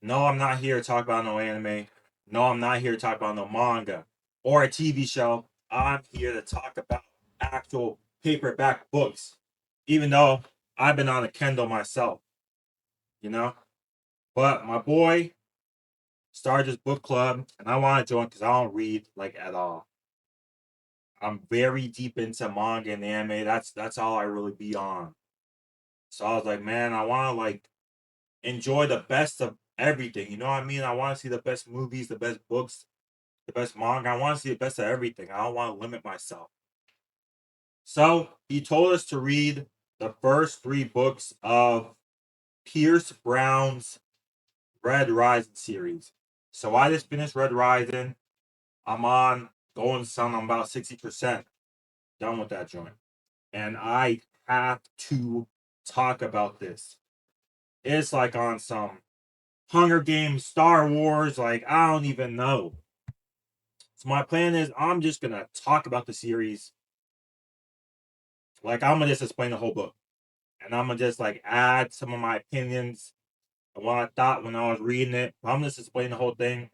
No, I'm not here to talk about no anime. No, I'm not here to talk about no manga or a TV show. I'm here to talk about actual paperback books. Even though I've been on a Kindle myself, you know? But my boy started this book club and I want to join because I don't read like at all. I'm very deep into manga and anime. That's all I really be on. So I was like, man, I want to like enjoy the best of everything. You know what I mean? I want to see the best movies, the best books, the best manga. I want to see the best of everything. I don't want to limit myself. So he told us to read the first three books of Pierce Brown's Red Rising series. So I just finished Red Rising. I'm on going some. I'm about 60% done with that joint. And I have to talk about this. It's like on some Hunger Games, Star Wars, like I don't even know. So my plan is I'm just gonna talk about the series. Like I'm gonna just explain the whole book. And I'm gonna just like add some of my opinions and what I thought when I was reading it. I'm just explaining the whole thing.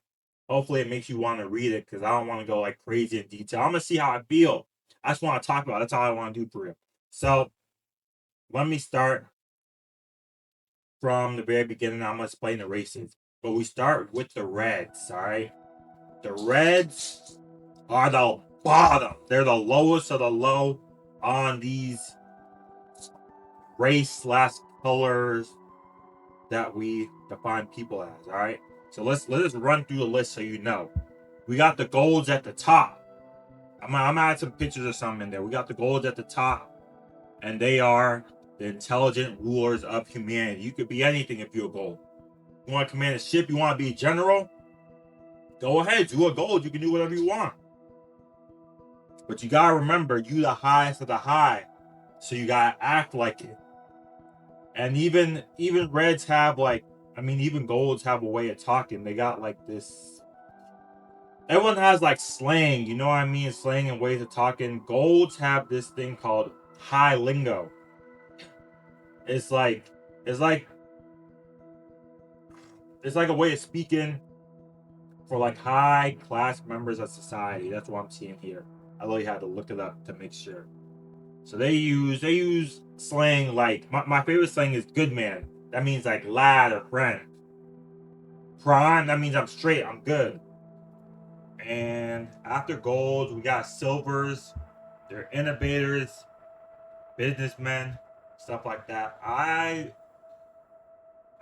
Hopefully it makes you want to read it because I don't want to go like crazy in detail. I'm gonna see how I feel. I just want to talk about it. That's all I want to do for real. So let me start from the very beginning. I'm gonna explain the races. But we start with the Reds, all right? The Reds are the bottom. They're the lowest of the low on these race slash colors that we define people as. All right. So let's run through the list so you know. We got the golds at the top. I'm gonna add some pictures or something in there. We got the golds at the top, and they are the intelligent rulers of humanity. You could be anything if you're a gold. You want to command a ship? You want to be a general? Go ahead, do a gold. You can do whatever you want. But you gotta remember, you the highest of the high, so you gotta act like it. And even reds have like, I mean, even golds have a way of talking. They got like this. Everyone has like slang, you know what I mean? Slang and ways of talking. Golds have this thing called high lingo. It's like it's like it's like a way of speaking for like high class members of society. That's what I'm seeing here. I really had to look it up to make sure. So they use slang like my favorite slang is good man. That means like lad or friend. Prime, that means I'm straight, I'm good. And after golds, we got silvers. They're innovators, businessmen, stuff like that. I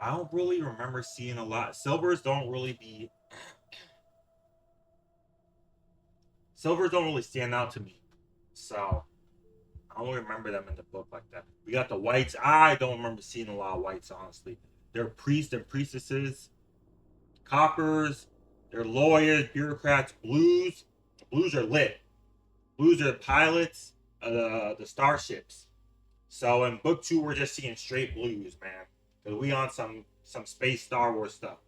don't really remember seeing a lot. Silvers don't really stand out to me. So I don't remember them in the book like that. We got the whites. I don't remember seeing a lot of whites, honestly. They're priests and priestesses. Coppers, they're lawyers, bureaucrats. Blues are lit. Blues are the pilots of the starships. So in book two, we're just seeing straight blues, man. Cause we on some space Star Wars stuff.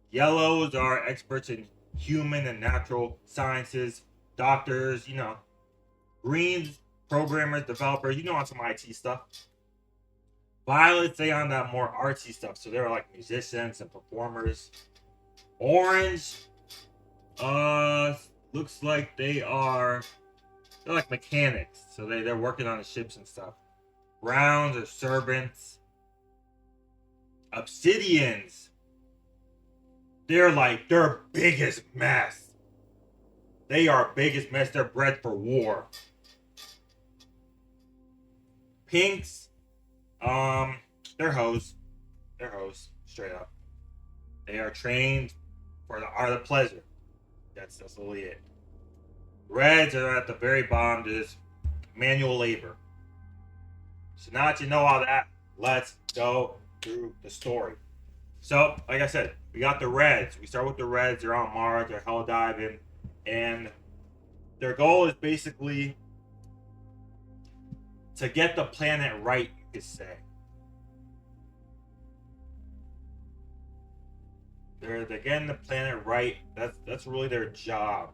Yellows are experts in human and natural sciences, doctors, you know. Greens, programmers, developers, you know, on some IT stuff. Violets, they on that more artsy stuff, so they're like musicians and performers. Orange, uh, looks like they're like mechanics, so they're working on the ships and stuff. Browns are servants. Obsidians, they're like their biggest mess. They are biggest mess. They're bred for war. Pinks, um, they're hoes. They're hoes, straight up. They are trained for the art of pleasure. That's literally it. Reds are at the very bottom, just manual labor. So now that you know all that, let's go through the story. So, like I said, we got the Reds. We start with the Reds. They're on Mars. They're hell diving, and their goal is basically to get the planet right. You could say they're getting the planet right. That's really their job.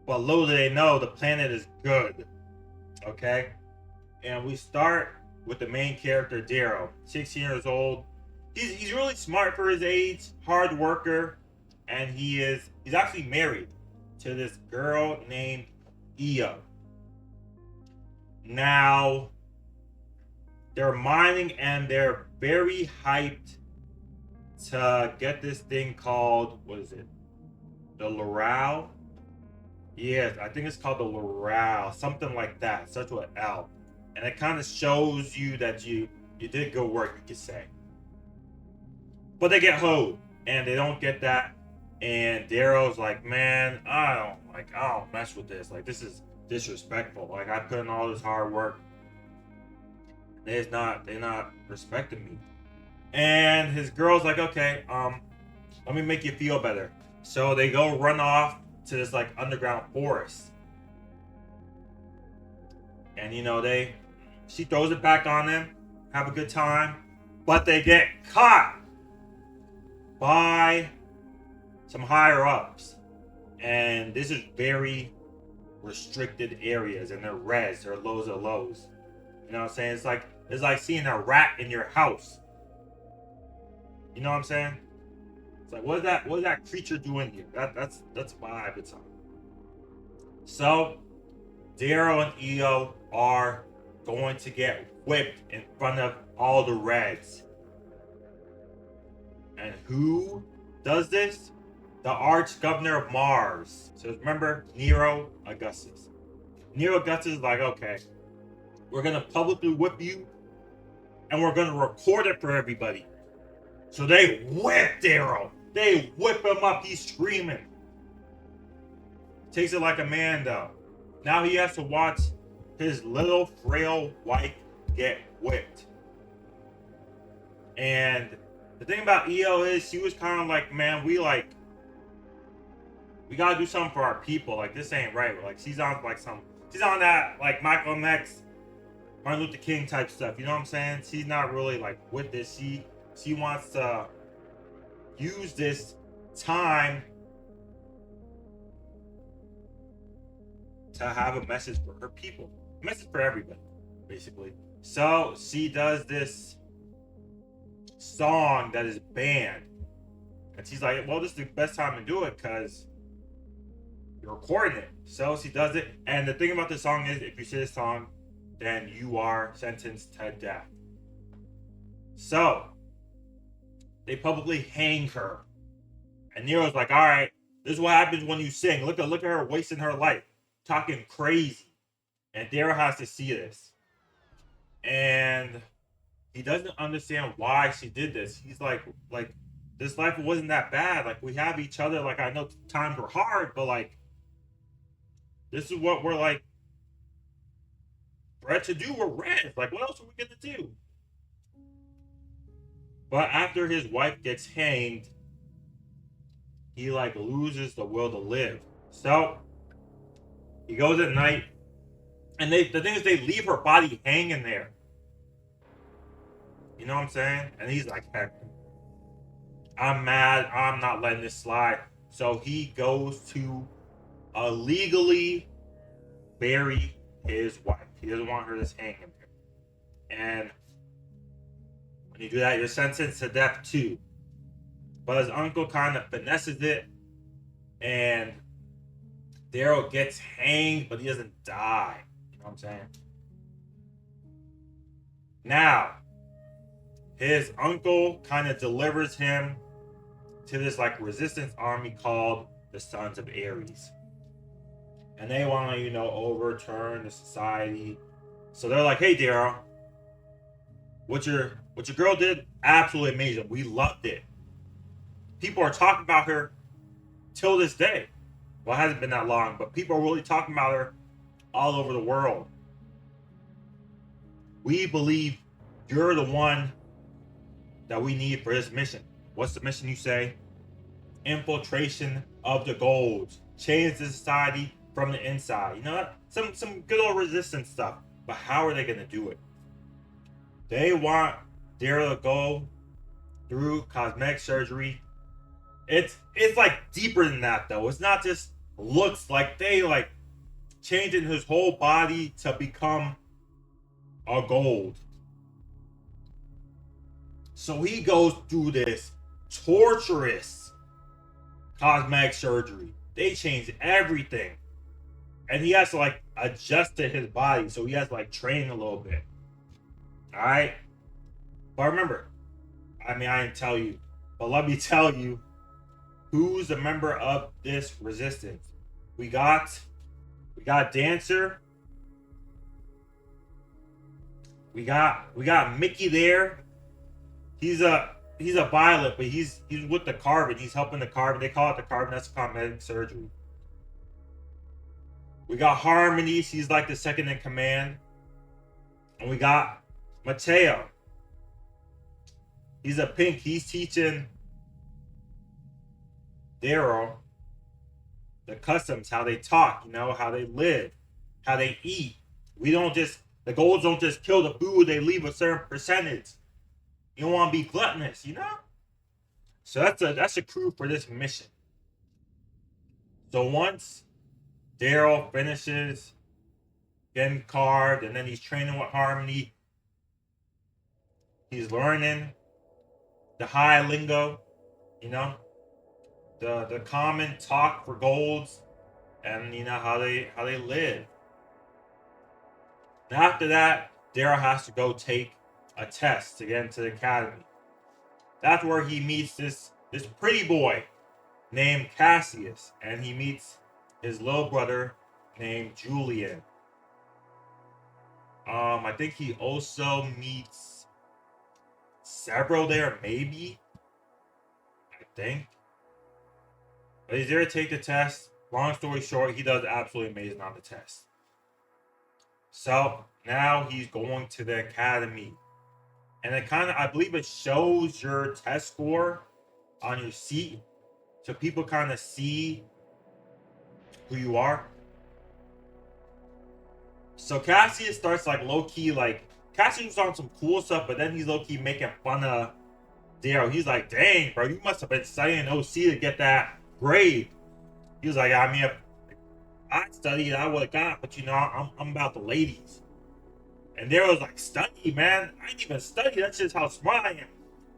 But little do they know, the planet is good. Okay, and we start. with the main character Daryl, 16 years old. He's really smart for his age, hard worker, and he's actually married to this girl named Io. Now they're mining and they're very hyped to get this thing called, what is it? The Laurel? Yes, I think it's called the Laurel, something like that. Starts with L. And it kind of shows you that you did good work, you could say. But they get hoed and they don't get that. And Daryl's like, man, I don't mess with this. Like, this is disrespectful. Like, I put in all this hard work. They're not respecting me. And his girl's like, okay, let me make you feel better. So they go run off to this like underground forest. And she throws it back on them, have a good time, but they get caught by some higher ups. And this is very restricted areas, and they're reds, they're lows of lows. You know what I'm saying? It's like seeing a rat in your house. You know what I'm saying? It's like, what is that creature doing here? That's vibe it's on. So Daryl and Io are going to get whipped in front of all the Reds. And who does this? The Arch Governor of Mars. So remember Nero Augustus. Nero Augustus is like, okay, we're gonna publicly whip you, and we're gonna record it for everybody. So they whip Daryl. They whip him up. He's screaming. Takes it like a man, though. Now he has to watch his little frail wife get whipped. And the thing about Io is she was kind of like, man, we gotta do something for our people. Like, this ain't right. Like, she's on that like Malcolm X, Martin Luther King type stuff. You know what I'm saying? She's not really like with this. She wants to use this time to have a message for her people, a message for everybody, basically. So she does this song that is banned, and she's like, well, this is the best time to do it because you're recording it. So she does it, and the thing about this song is, if you say this song, then you are sentenced to death. So they publicly hang her, and Nero's like, all right, this is what happens when you sing. Look at her wasting her life, talking crazy. And Daryl has to see this, and he doesn't understand why she did this. He's like this life wasn't that bad. Like, we have each other. Like, I know times were hard, but like, this is what we're like bred to do. We're Reds. Like, what else are we gonna do? But after his wife gets hanged, he like loses the will to live. So he goes at night, and the thing is, they leave her body hanging there. You know what I'm saying? And he's like, heck, I'm mad. I'm not letting this slide. So he goes to illegally bury his wife. He doesn't want her just hanging there. And when you do that, you're sentenced to death too. But his uncle kind of finesses it, and Daryl gets hanged, but he doesn't die. You know what I'm saying? Now, his uncle kind of delivers him to this like resistance army called the Sons of Ares. And they want to, overturn the society. So they're like, hey, Daryl, what your girl did, absolutely amazing. We loved it. People are talking about her till this day. Well, it hasn't been that long, but people are really talking about her all over the world. We believe you're the one that we need for this mission. What's the mission, you say? Infiltration of the golds. Change the society from the inside. Some good old resistance stuff. But how are they going to do it? They want Daryl to go through cosmetic surgery. It's like deeper than that, though. It's not just looks. Like, they changing his whole body to become a gold. So he goes through this torturous cosmetic surgery. They change everything. And he has to like adjust to his body. So he has to like train a little bit. Alright? But remember, I mean I didn't tell you. But let me tell you who's a member of this resistance. We got Dancer. We got Mickey there. He's a violet, but he's with the Carbon. He's helping the Carbon. They call it the Carbon. That's cosmetic surgery. We got Harmony. She's like the second in command. And we got Mateo. He's a pink. He's teaching Daryl the customs, how they talk, how they live, how they eat. The goals don't just kill the food, they leave a certain percentage. You don't want to be gluttonous, So that's a crew for this mission. So once Daryl finishes getting carved and then he's training with Harmony, he's learning the high lingo, the common talk for golds, and how they live. And after that, Daryl has to go take a test to get into the academy. That's where he meets this pretty boy named Cassius, and he meets his little brother named Julian. I think he also meets several there, maybe. I think. But he's there to take the test. Long story short, he does absolutely amazing on the test. So now he's going to the academy. And it I believe it shows your test score on your seat. So people kind of see who you are. So Cassius starts like low-key, Cassius was on some cool stuff, but then he's low-key making fun of Daryl. He's like, dang, bro, you must have been studying OC to get that grade. He was like, I mean, if I studied, I would have got, but I'm about the ladies. And Daryl was like, study, man. I didn't even study. That's just how smart I am.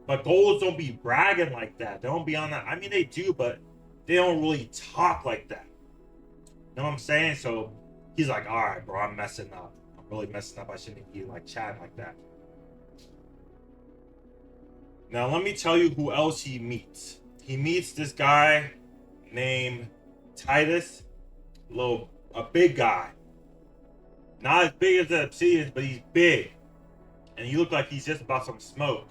But golds don't be bragging like that. They don't be on that. I mean, they do, but they don't really talk like that. You know what I'm saying? So he's like, all right, bro, I'm messing up. I'm really messing up. I shouldn't be chatting like that. Now, let me tell you who else he meets. He meets this guy named Titus. A big guy. Not as big as the Obsidians, but he's big. And he looked like he's just about some smoke.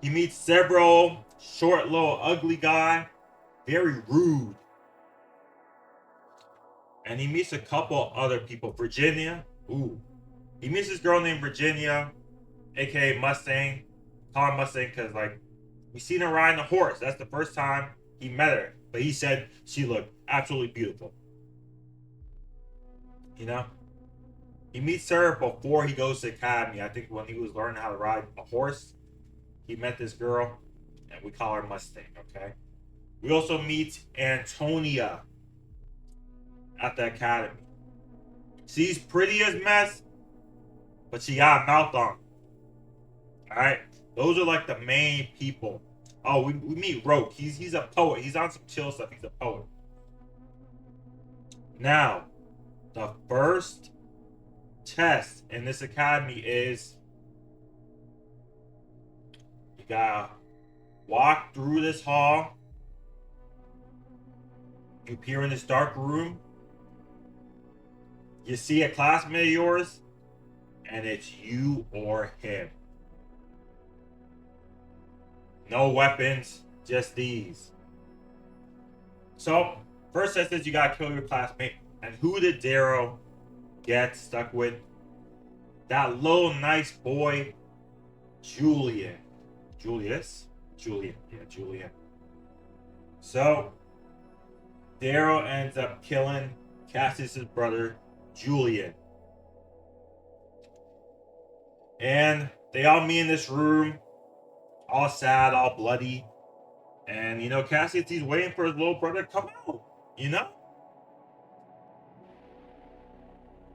He meets several short, little, ugly guy. Very rude. And he meets a couple other people. Virginia. Ooh. He meets this girl named Virginia, aka Mustang. Call her Mustang because, we seen her riding a horse. That's the first time he met her. But he said she looked absolutely beautiful. He meets her before he goes to academy. I think when he was learning how to ride a horse, he met this girl, and we call her Mustang, okay? We also meet Antonia at the academy. She's pretty as mess, but she got a mouth on. Alright? Those are the main people. Oh, we meet Roke. He's a poet. He's on some chill stuff. He's a poet. Now, the first test in this academy is you gotta walk through this hall. You appear in this dark room. You see a classmate of yours, and it's you or him. No weapons, just these. So, first test is you gotta kill your classmate. And who did Daryl get stuck with? That little nice boy, Julian. Julius? Julian. Yeah, Julian. So, Daryl ends up killing Cassius' brother, Julian. And they all meet in this room, all sad, all bloody. And, Cassius, he's waiting for his little brother to come out,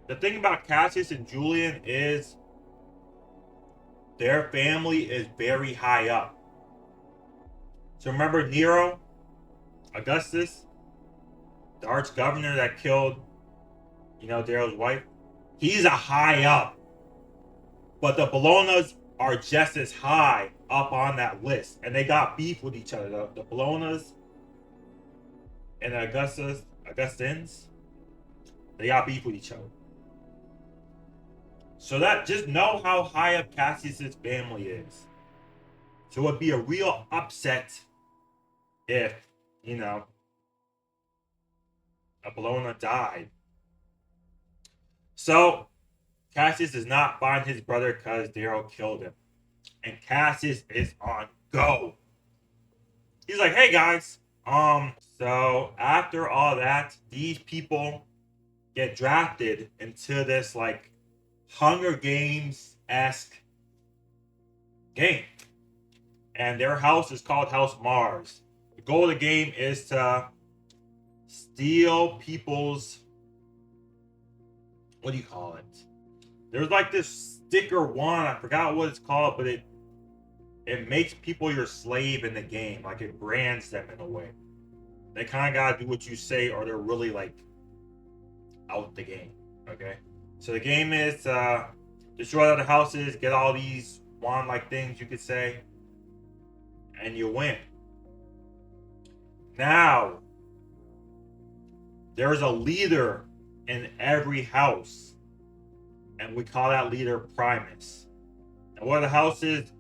The thing about Cassius and Julian is their family is very high up. So remember Nero, Augustus, the arch governor that killed, Daryl's wife? He's a high up. But the Bolognas are just as high up on that list. And they got beef with each other. The Bolognas and the Augustins, they got beef with each other. So that, just know how high up Cassius's family is. So it would be a real upset if, a Bologna died. So Cassius does not find his brother because Daryl killed him. And Cassius is on go. He's like, hey guys, so after all that, these people get drafted into this like Hunger Games-esque game. And their house is called House Mars. The goal of the game is to steal people's, what do you call it? There's like this sticker one, I forgot what it's called, but it makes people your slave in the game. Like it brands them in a way. They kind of gotta do what you say or they're really like out the game. Okay? So the game is destroy all the houses, get all these wand-like things you could say, and you win. Now, there's a leader in every house. And we call that leader Primus. And what are the houses?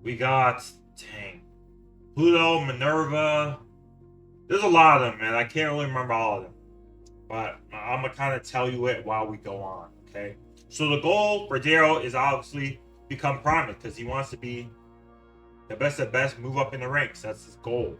We got, Pluto, Minerva. There's a lot of them, man. I can't really remember all of them. But I'm going to kind of tell you it while we go on, okay? So the goal for Daryl is obviously become Primus because he wants to be the best of best, move up in the ranks. That's his goal.